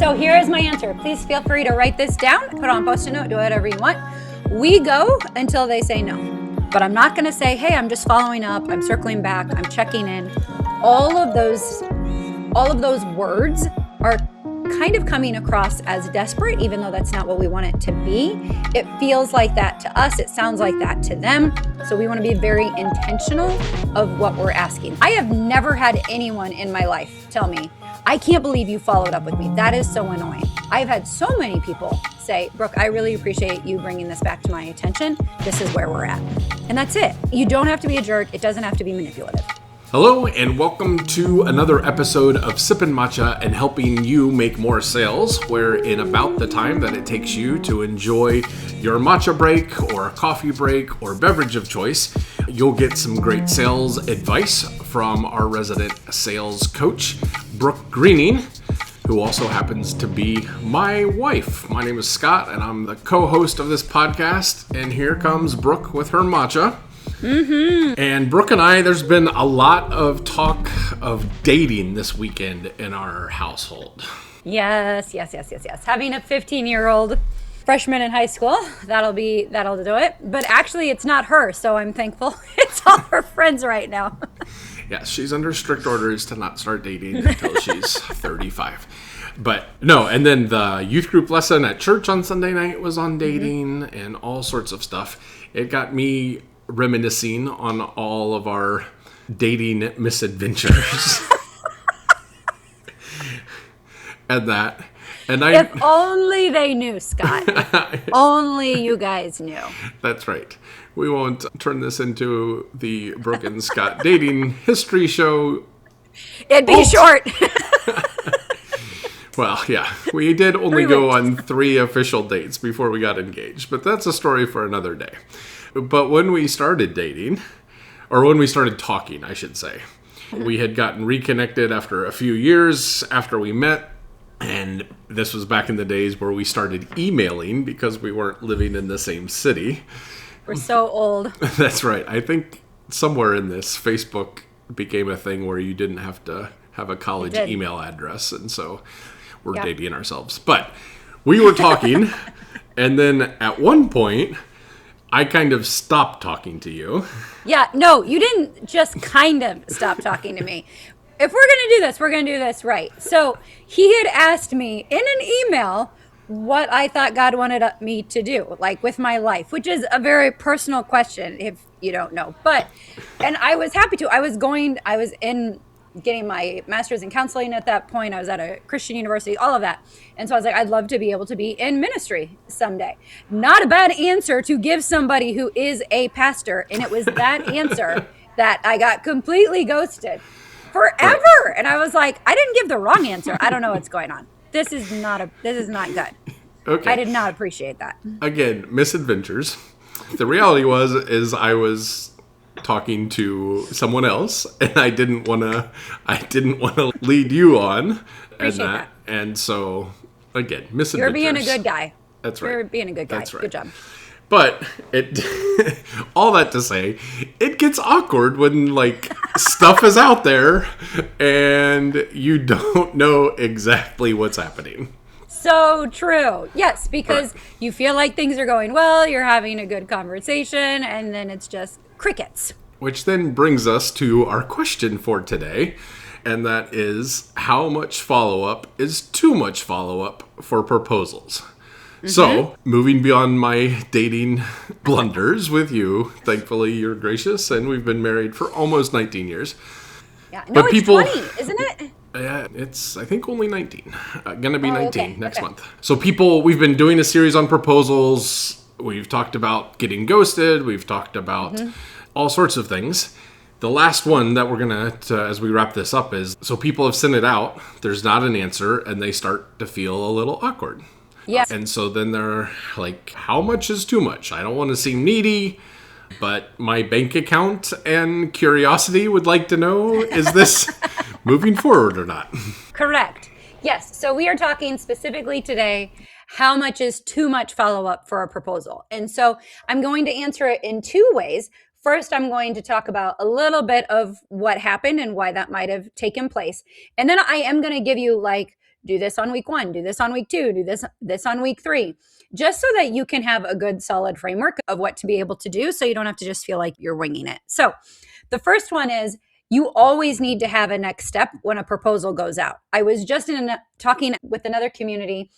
So here is my answer. Please feel free to write this down, put on a Post-it note, do whatever you want. We go until they say no. But I'm not going to say, hey, I'm just following up, I'm circling back, I'm checking in. All of those words are kind of coming across as desperate, even though that's not what we want it to be. It feels like that to us. It sounds like that to them. So we want to be very intentional of what we're asking. I have never had anyone in my life tell me, I can't believe you followed up with me. That is so annoying. I've had so many people say, Brooke, I really appreciate you bringing this back to my attention. This is where we're at. And that's it. You don't have to be a jerk. It doesn't have to be manipulative. Hello and welcome to another episode of Sippin and Matcha and helping you make more sales, where in about the time that it takes you to enjoy your matcha break or coffee break or beverage of choice, you'll get some great sales advice from our resident sales coach, Brooke Greening, who also happens to be my wife. My name is Scott and I'm the co-host of this podcast, and here comes Brooke with her matcha. Mm-hmm. And Brooke and I, there's been a lot of talk of dating this weekend in our household. Yes. Having a 15-year-old freshman in high school, that'll do it. But actually, it's not her, so I'm thankful. It's all her friends right now. Yeah, she's under strict orders to not start dating until she's 35. But no, and then the youth group lesson at church on Sunday night was on dating and all sorts of stuff. It got me reminiscing on all of our dating misadventures. If only they knew, Scott. If only you guys knew. That's right. We won't turn this into the Brooke and Scott dating history show. It'd be short. Well, yeah, we did only go on 3 official dates before we got engaged, but that's a story for another day. But when we started dating, or when we started talking, I should say, we had gotten reconnected after a few years after we met. And this was back in the days where we started emailing because we weren't living in the same city. We're so old. That's right. I think somewhere in this, Facebook became a thing where you didn't have to have a college email address. And so we're dating ourselves. But we were talking, and then at one point, I kind of stopped talking to you. Yeah, no, you didn't just kind of stop talking to me. If we're going to do this, we're going to do this right. So he had asked me in an email what I thought God wanted me to do, like with my life, which is a very personal question if you don't know. And I was happy to. I was getting my master's in counseling at that point. I was at a Christian university, all of that. And so I was like, I'd love to be able to be in ministry someday. Not a bad answer to give somebody who is a pastor. And it was that answer that I got completely ghosted forever. Right. And I was like, I didn't give the wrong answer. I don't know what's going on. This is not good. Okay. I did not appreciate that. Again, misadventures. The reality is I was talking to someone else, and I didn't want to lead you on. Appreciate that. And so again, misadventures. You're being a good guy. That's right. You're being a good guy. That's right. Good job. But all that to say, it gets awkward when stuff is out there and you don't know exactly what's happening. So true. Yes, because you feel like things are going well, you're having a good conversation, and then it's just crickets. Which then brings us to our question for today, and that is, how much follow-up is too much follow-up for proposals? Mm-hmm. So, moving beyond my dating blunders with you, thankfully you're gracious, and we've been married for almost 19 years. Yeah, no, it's 20, isn't it? Yeah, it's, I think, only 19. Gonna be 19 next month. So we've been doing a series on proposals. We've talked about getting ghosted. We've talked about all sorts of things. The last one that we're going to, as we wrap this up, is, so people have sent it out. There's not an answer, and they start to feel a little awkward. Yes. And so then they're like, how much is too much? I don't want to seem needy, but my bank account and curiosity would like to know, is this moving forward or not? Correct. Yes. So we are talking specifically today, how much is too much follow-up for a proposal? And so I'm going to answer it in 2 ways. First, I'm going to talk about a little bit of what happened and why that might have taken place. And then I am going to give you do this on week 1, do this on week 2, do this on week 3, just so that you can have a good solid framework of what to be able to do, so you don't have to just feel like you're winging it. So the first one is, you always need to have a next step when a proposal goes out. I was just talking with another community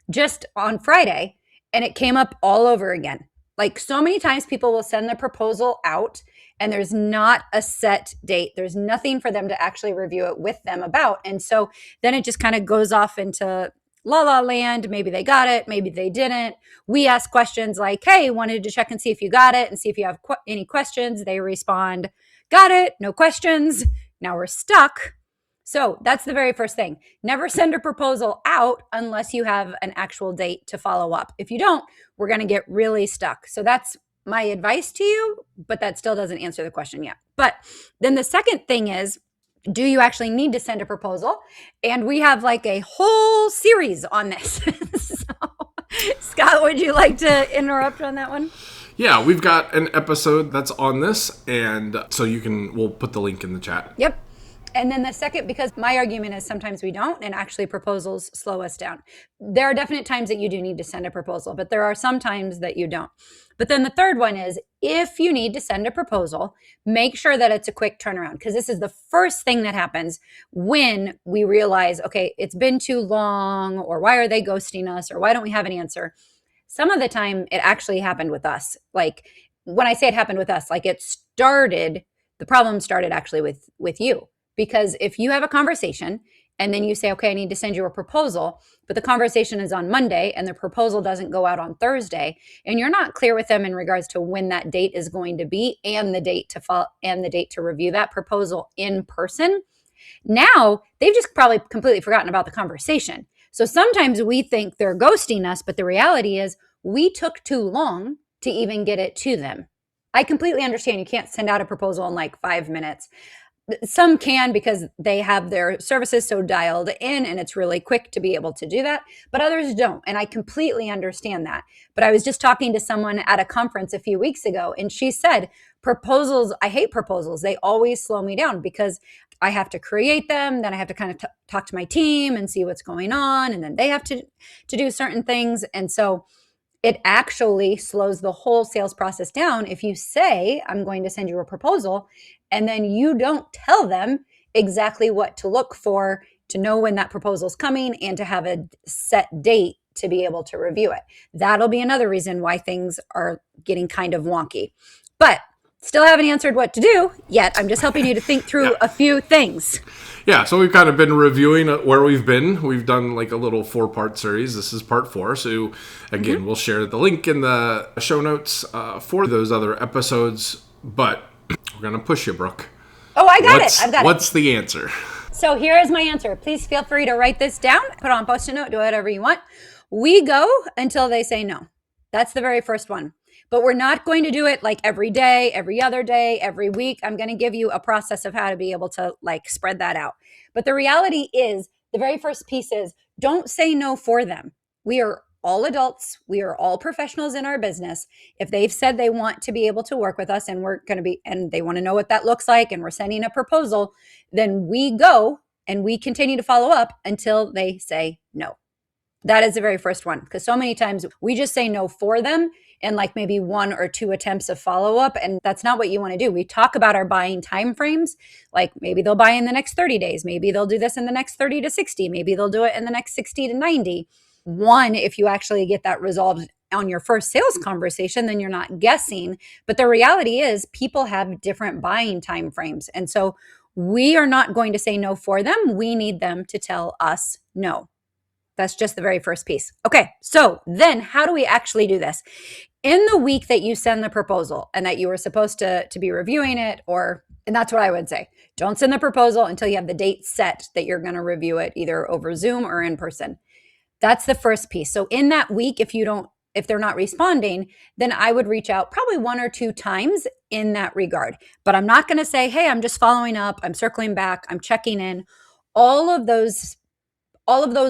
just on Friday, and it came up all over again. Like, so many times people will send the proposal out and there's not a set date. There's nothing for them to actually review it with them about. And so then it just kind of goes off into la la land. Maybe they got it, maybe they didn't. We ask questions like, hey, wanted to check and see if you got it and see if you have any questions. They respond, got it, no questions. Now we're stuck. So that's the very first thing. Never send a proposal out unless you have an actual date to follow up. If you don't, we're going to get really stuck. So that's my advice to you, but that still doesn't answer the question yet. But then the second thing is, do you actually need to send a proposal? And we have like a whole series on this. So, Scott, would you like to interrupt on that one? Yeah, we've got an episode that's on this, and so we'll put the link in the chat. Yep. And then the second, because my argument is sometimes we don't, and actually proposals slow us down. There are definite times that you do need to send a proposal, but there are some times that you don't. But then the third one is, if you need to send a proposal, make sure that it's a quick turnaround, because this is the first thing that happens when we realize, okay, it's been too long, or why are they ghosting us, or why don't we have an answer? Some of the time it actually happened with us. Like, when I say it happened with us, like the problem started actually with you. Because if you have a conversation and then you say, okay, I need to send you a proposal, but the conversation is on Monday and the proposal doesn't go out on Thursday, and you're not clear with them in regards to when that date is going to be and the date to review that proposal in person, now they've just probably completely forgotten about the conversation. So sometimes we think they're ghosting us, but the reality is we took too long to even get it to them. I completely understand you can't send out a proposal in like 5 minutes. Some can, because they have their services so dialed in and it's really quick to be able to do that, but others don't. And I completely understand that. But I was just talking to someone at a conference a few weeks ago, and she said, I hate proposals. They always slow me down because I have to create them. Then I have to kind of talk to my team and see what's going on. And then they have to do certain things. And so it actually slows the whole sales process down if you say, I'm going to send you a proposal, and then you don't tell them exactly what to look for to know when that proposal is coming and to have a set date to be able to review it. That'll be another reason why things are getting kind of wonky. But still haven't answered what to do yet. I'm just helping you to think through a few things. Yeah, so we've kind of been reviewing where we've been. We've done like a little 4-part series. This is part 4. So again, we'll share the link in the show notes for those other episodes. But we're going to push you, Brooke. Oh, I got it. I've got it. What's the answer? So here is my answer. Please feel free to write this down, put on Post-it note, do whatever you want. We go until they say no. That's the very first one. But we're not going to do it like every day, every other day, every week. I'm going to give you a process of how to be able to like spread that out. But the reality is, the very first piece is, don't say no for them. We are all adults. We are all professionals in our business. If they've said they want to be able to work with us and and they want to know what that looks like, and we're sending a proposal, then we go and we continue to follow up until they say no. That is the very first one, because so many times we just say no for them and like maybe 1 or 2 attempts of follow-up. And that's not what you want to do. We talk about our buying timeframes, like maybe they'll buy in the next 30 days. Maybe they'll do this in the next 30 to 60. Maybe they'll do it in the next 60 to 90. One, if you actually get that resolved on your first sales conversation, then you're not guessing. But the reality is, people have different buying timeframes. And so we are not going to say no for them. We need them to tell us no. That's just the very first piece. Okay, so then how do we actually do this? In the week that you send the proposal and that you were supposed to be reviewing it, and that's what I would say. Don't send the proposal until you have the date set that you're going to review it, either over Zoom or in person. That's the first piece. So in that week, if they're not responding, then I would reach out probably 1 or 2 times in that regard. But I'm not going to say, hey, I'm just following up, I'm circling back, I'm checking in. All of those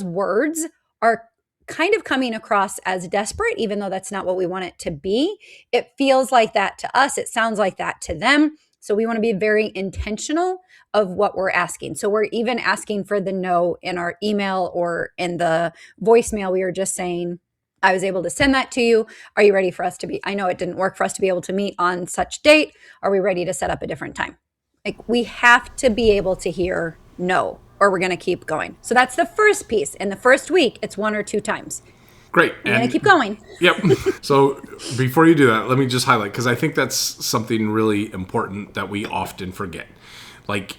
words are kind of coming across as desperate, even though that's not what we want it to be. It feels like that to us. It sounds like that to them. So we want to be very intentional of what we're asking. So we're even asking for the no in our email or in the voicemail. We are just saying, I was able to send that to you. Are you ready for us to be? I know it didn't work for us to be able to meet on such date. Are we ready to set up a different time? Like we have to be able to hear no, or we're going to keep going. So that's the first piece. In the first week, it's 1 or 2 times. Great. We're going to keep going. Yep. So before you do that, let me just highlight, because I think that's something really important that we often forget. Like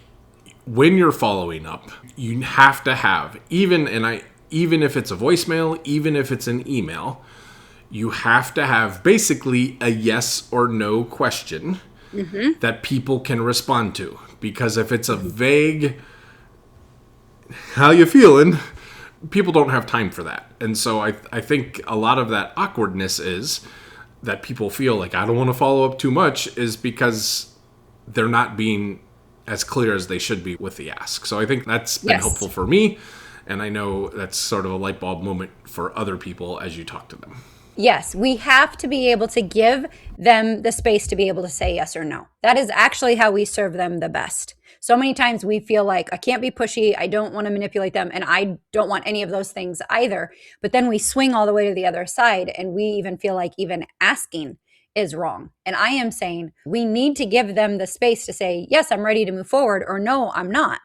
when you're following up, you have to have, even if it's a voicemail, even if it's an email, you have to have basically a yes or no question that people can respond to. Because if it's a vague, how you feeling, people don't have time for that. And so I think a lot of that awkwardness is that people feel like, I don't want to follow up too much, is because they're not being as clear as they should be with the ask. So I think that's been helpful for me. And I know that's sort of a light bulb moment for other people as you talk to them. Yes, we have to be able to give them the space to be able to say yes or no. That is actually how we serve them the best. So many times we feel like I can't be pushy, I don't want to manipulate them, and I don't want any of those things either. But then we swing all the way to the other side, and we even feel like even asking is wrong. And I am saying we need to give them the space to say, yes, I'm ready to move forward, or no, I'm not.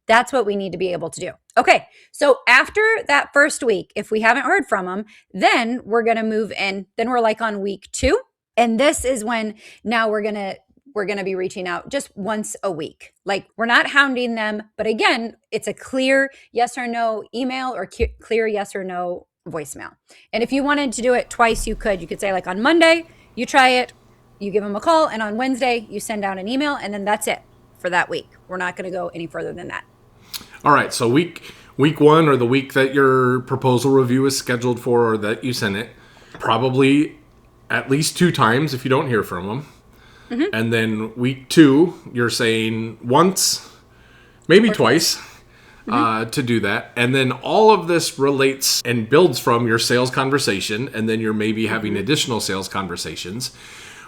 That's what we need to be able to do. Okay, so after that first week, if we haven't heard from them, then we're going to move in. Then we're like on week 2. And this is when now we're going to be reaching out just once a week. Like we're not hounding them, but again, it's a clear yes or no email or clear yes or no voicemail. And if you wanted to do it twice, you could. You could say like on Monday, you try it, you give them a call, and on Wednesday, you send out an email, and then that's it for that week. We're not going to go any further than that. All right, so week 1, or the week that your proposal review is scheduled for, or that you send it, probably at least 2 times if you don't hear from them. And then week 2, you're saying once, maybe twice, to do that. And then all of this relates and builds from your sales conversation, and then you're maybe having additional sales conversations,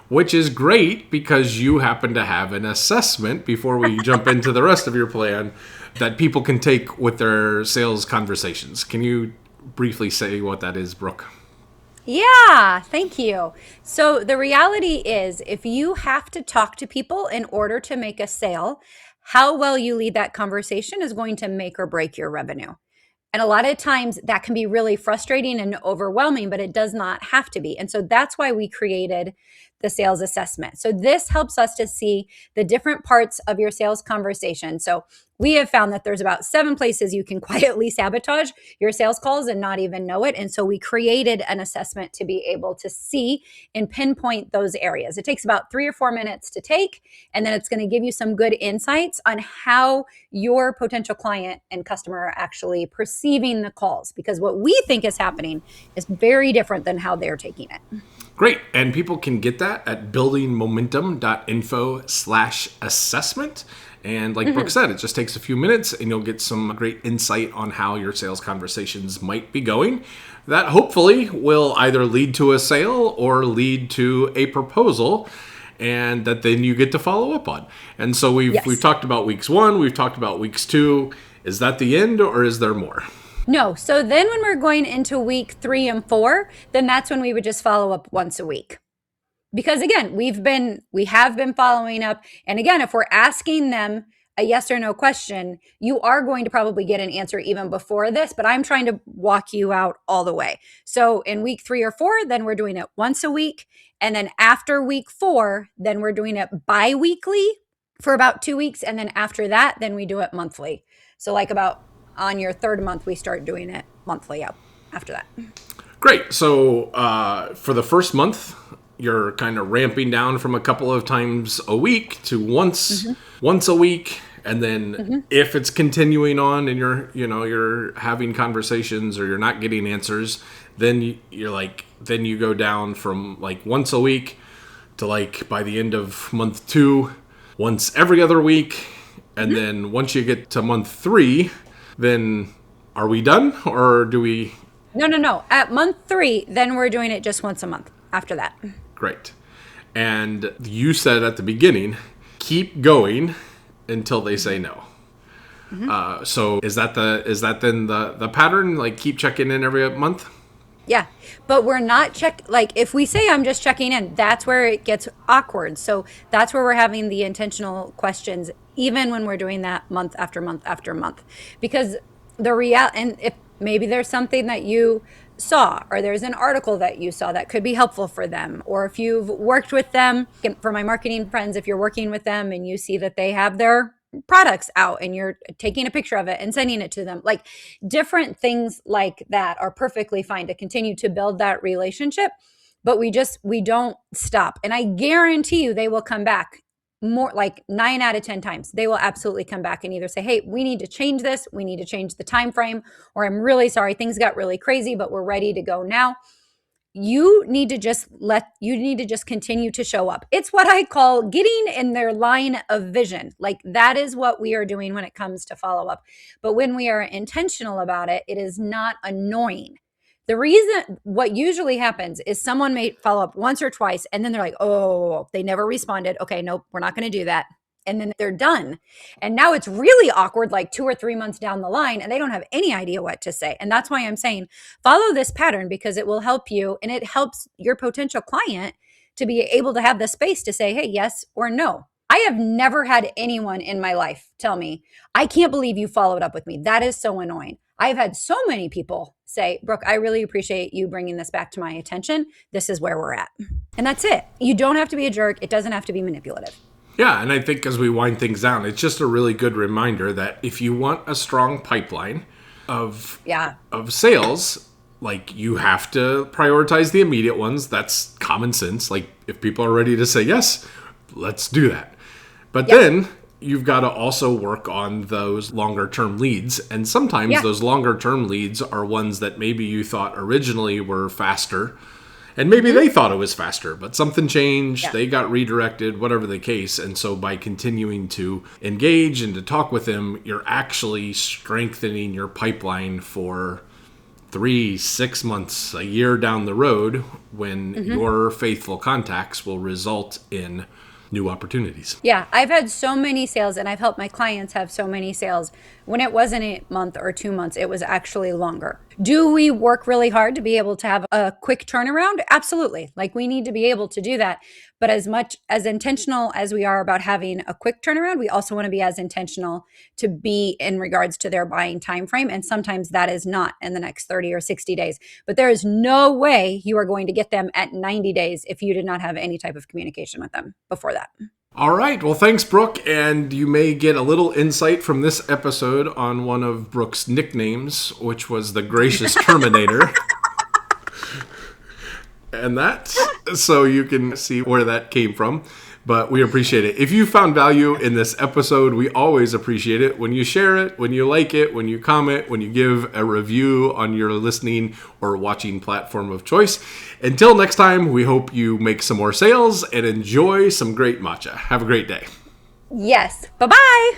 which is great because you happen to have an assessment before we jump into the rest of your plan that people can take with their sales conversations. Can you briefly say what that is, Brooke? Yeah, thank you. So the reality is, if you have to talk to people in order to make a sale, how well you lead that conversation is going to make or break your revenue. And a lot of times that can be really frustrating and overwhelming, but it does not have to be. And so that's why we created the sales assessment. So this helps us to see the different parts of your sales conversation. So we have found that there's about 7 places you can quietly sabotage your sales calls and not even know it. And so we created an assessment to be able to see and pinpoint those areas. It takes about 3 or 4 minutes to take, and then it's going to give you some good insights on how your potential client and customer are actually perceiving the calls, because what we think is happening is very different than how they're taking it. Great. And people can get that at buildingmomentum.info/assessment. And like Brooke said, it just takes a few minutes and you'll get some great insight on how your sales conversations might be going. That hopefully will either lead to a sale or lead to a proposal, and that then you get to follow up on. And so we've talked about weeks 1, we've talked about weeks 2. Is that the end, or is there more? No. So then when we're going into week 3 and 4, then that's when we would just follow up once a week. Because again, we have been following up. And again, if we're asking them a yes or no question, you are going to probably get an answer even before this, but I'm trying to walk you out all the way. So in week 3 or 4, then we're doing it once a week. And then after week 4, then we're doing it bi-weekly for about 2 weeks. And then after that, then we do it monthly. So like about on your 3rd month, we start doing it monthly after that. Great. So for the first month, you're kind of ramping down from a couple of times a week to once a week. And then if it's continuing on and you're having conversations or you're not getting answers, then then you go down from like once a week to like by the end of month 2, once every other week. And then once you get to month 3, then are we done, or do we? No. At month 3, then we're doing it just once a month after that. Great. And you said at the beginning, keep going until they say no. So is that then the pattern? Like keep checking in every month? Yeah, but we're not like if we say I'm just checking in, that's where it gets awkward. So that's where we're having the intentional questions, even when we're doing that month after month after month, because and if maybe there's something that you saw, or there's an article that you saw that could be helpful for them, or if you've worked with them, for my marketing friends, if you're working with them and you see that they have their products out and you're taking a picture of it and sending it to them, like different things like that are perfectly fine to continue to build that relationship. But we don't stop. And I guarantee you they will come back more, like 9 out of 10 times. They will absolutely come back and either say, hey, we need to change this. We need to change the time frame, or I'm really sorry, things got really crazy, but we're ready to go now. You need to just continue to show up. It's what I call getting in their line of vision. Like that is what we are doing when it comes to follow up. But when we are intentional about it, it is not annoying. The reason, what usually happens is someone may follow up once or twice and then they're like, oh, they never responded. Okay, nope, we're not going to do that. And then they're done. And now it's really awkward, like 2 or 3 months down the line, and they don't have any idea what to say. And that's why I'm saying follow this pattern, because it will help you, and it helps your potential client to be able to have the space to say, hey, yes or no. I have never had anyone in my life tell me, I can't believe you followed up with me. That is so annoying. I've had so many people say, Brooke, I really appreciate you bringing this back to my attention. This is where we're at. And that's it. You don't have to be a jerk. It doesn't have to be manipulative. Yeah, and I think as we wind things down, it's just a really good reminder that if you want a strong pipeline of sales, like you have to prioritize the immediate ones. That's common sense. Like if people are ready to say yes, let's do that. But then you've got to also work on those longer term leads. And sometimes those longer term leads are ones that maybe you thought originally were faster. And maybe they thought it was faster, but something changed, they got redirected, whatever the case. And so by continuing to engage and to talk with them, you're actually strengthening your pipeline for 3, 6 months, a year down the road, when your faithful contacts will result in new opportunities. Yeah, I've had so many sales, and I've helped my clients have so many sales. When it wasn't a month or 2 months, it was actually longer. Do we work really hard to be able to have a quick turnaround? Absolutely. Like we need to be able to do that. But as much as intentional as we are about having a quick turnaround, we also want to be as intentional to be in regards to their buying time frame. And sometimes that is not in the next 30 or 60 days. But there is no way you are going to get them at 90 days if you did not have any type of communication with them before that. All right. Well, thanks, Brooke. And you may get a little insight from this episode on one of Brooke's nicknames, which was the Gracious Terminator. And that, so you can see where that came from. But we appreciate it. If you found value in this episode, we always appreciate it when you share it, when you like it, when you comment, when you give a review on your listening or watching platform of choice. Until next time, we hope you make some more sales and enjoy some great matcha. Have a great day. Yes. Bye-bye.